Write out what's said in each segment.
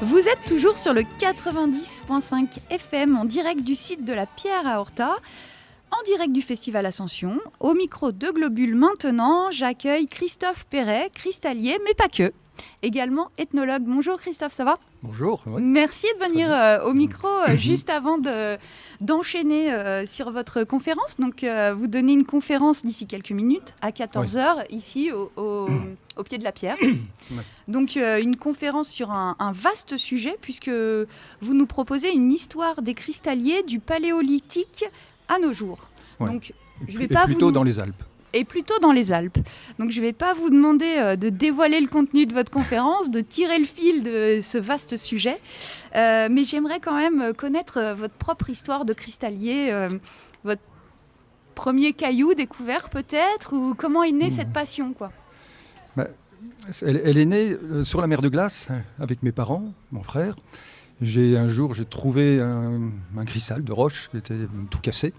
Vous êtes toujours sur le 90.5 FM en direct du site de la Pierre à Horta, en direct du Festival Ascension. Au micro de Globule maintenant, j'accueille Christophe Perret, cristallier, mais pas que. Également ethnologue. Bonjour Christophe, ça va ? Bonjour. Oui. Merci de venir au micro juste avant d'enchaîner sur votre conférence. Donc vous donnez une conférence d'ici quelques minutes à 14h ici au pied de la Pierre. Donc une conférence sur un vaste sujet puisque vous nous proposez une histoire des cristalliers du Paléolithique à nos jours. Ouais. Donc je vais pas plutôt dans les Alpes. Et plutôt dans les Alpes. Donc je ne vais pas vous demander de dévoiler le contenu de votre conférence, de tirer le fil de ce vaste sujet, mais j'aimerais quand même connaître votre propre histoire de cristallier, votre premier caillou découvert peut-être, ou comment est née cette passion, quoi. Elle est née sur la mer de glace avec mes parents, mon frère. Un jour, j'ai trouvé un cristal de roche qui était tout cassé.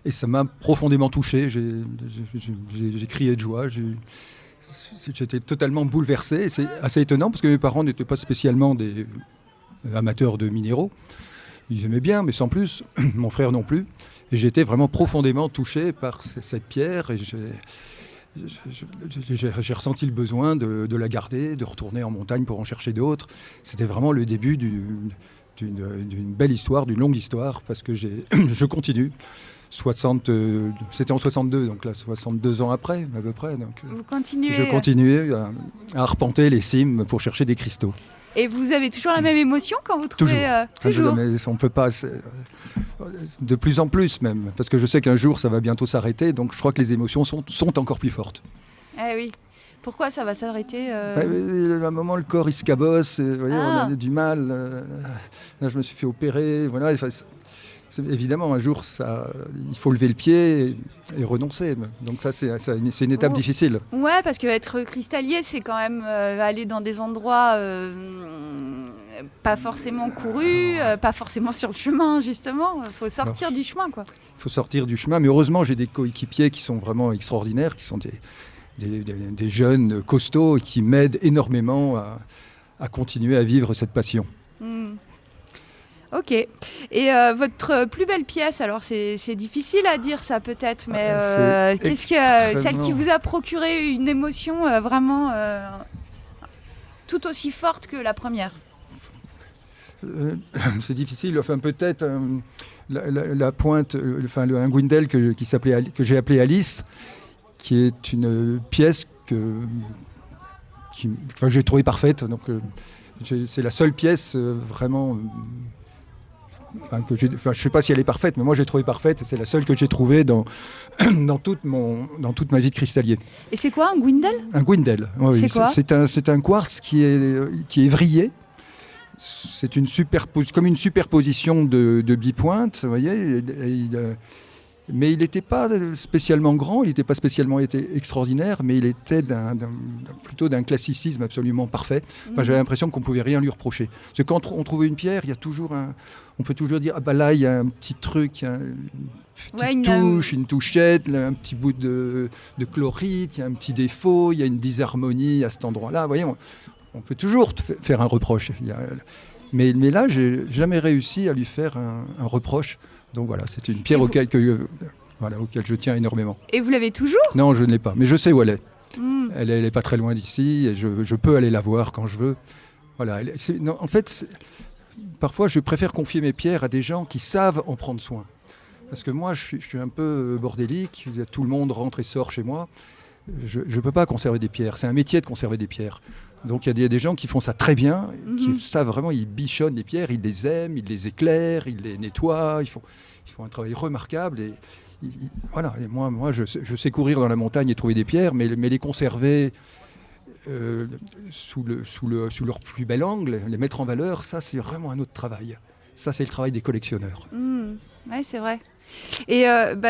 Et ça m'a profondément touché, j'ai crié de joie, j'étais totalement bouleversé. C'est assez étonnant parce que mes parents n'étaient pas spécialement des amateurs de minéraux. Ils aimaient bien, mais sans plus, mon frère non plus. Et j'étais vraiment profondément touché par cette pierre. Et j'ai ressenti le besoin de la garder, de retourner en montagne pour en chercher d'autres. C'était vraiment le début d'une belle histoire, d'une longue histoire, parce que je continue. C'était en 62, donc là 62 ans après à peu près. Donc, vous continuez. Je continuais à arpenter les cimes pour chercher des cristaux. Et vous avez toujours la même émotion quand vous trouvez toujours. On ne peut pas, de plus en plus même, parce que je sais qu'un jour ça va bientôt s'arrêter, donc je crois que les émotions sont encore plus fortes. Eh oui. Pourquoi ça va s'arrêter À un moment, le corps il se cabosse, on a du mal. Là, je me suis fait opérer, voilà. Évidemment, un jour, il faut lever le pied et renoncer. Donc ça, c'est une étape difficile. Ouais, parce qu'être cristallier, c'est quand même aller dans des endroits pas forcément courus, pas forcément sur le chemin, justement. Il faut sortir du chemin, quoi. Il faut sortir du chemin. Mais heureusement, j'ai des coéquipiers qui sont vraiment extraordinaires, qui sont des jeunes costauds et qui m'aident énormément à continuer à vivre cette passion. Ok. Et votre plus belle pièce, alors c'est difficile à dire ça peut-être, mais celle qui vous a procuré une émotion vraiment tout aussi forte que la première? C'est difficile, enfin peut-être la pointe, un Gwindel que j'ai appelé Alice, qui est une pièce que j'ai trouvée parfaite. Donc c'est la seule pièce vraiment. Je ne sais pas si elle est parfaite, mais moi j'ai trouvé parfaite. C'est la seule que j'ai trouvée dans toute ma vie de cristallier. Et c'est quoi un Gwindel ? Un Gwindel, oui. C'est quoi ? C'est un quartz qui est vrillé. C'est comme une superposition de bipointes, vous voyez. Mais il n'était pas spécialement grand, il n'était pas spécialement extraordinaire, mais il était plutôt d'un classicisme absolument parfait. Enfin, j'avais l'impression qu'on ne pouvait rien lui reprocher. Parce que quand on trouvait une pierre, il y a toujours on peut toujours dire, là, il y a un petit truc, une touchette, là, un petit bout de chlorite, il y a un petit défaut, il y a une disharmonie à cet endroit-là. Vous voyez, on peut toujours faire un reproche. Mais là, je n'ai jamais réussi à lui faire un reproche. Donc voilà, c'est une pierre auquel je tiens énormément. Et vous l'avez toujours ? Non, je ne l'ai pas, mais je sais où elle est. Elle n'est pas très loin d'ici et je peux aller la voir quand je veux. Voilà. En fait, parfois, je préfère confier mes pierres à des gens qui savent en prendre soin. Parce que moi, je suis un peu bordélique, tout le monde rentre et sort chez moi. Je ne peux pas conserver des pierres, c'est un métier de conserver des pierres. Donc il y a des gens qui font ça très bien, qui savent vraiment, ils bichonnent les pierres, ils les aiment, ils les éclairent, ils les nettoient, ils font un travail remarquable. Et moi je sais courir dans la montagne et trouver des pierres, mais les conserver sous leur plus bel angle, les mettre en valeur, ça c'est vraiment un autre travail. Ça c'est le travail des collectionneurs. Oui, c'est vrai. Et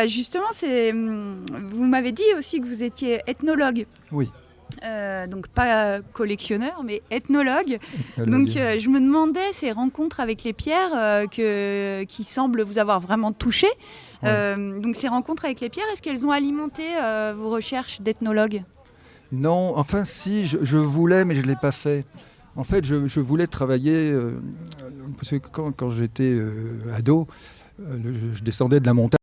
justement, vous m'avez dit aussi que vous étiez ethnologue. Oui. Donc pas collectionneur, mais ethnologue. Donc je me demandais, ces rencontres avec les pierres qui semblent vous avoir vraiment touché. Donc ces rencontres avec les pierres, est-ce qu'elles ont alimenté vos recherches d'ethnologue ? Non, enfin si, je voulais, mais je ne l'ai pas fait. En fait, je voulais travailler, parce que quand j'étais ado, je descendais de la montagne.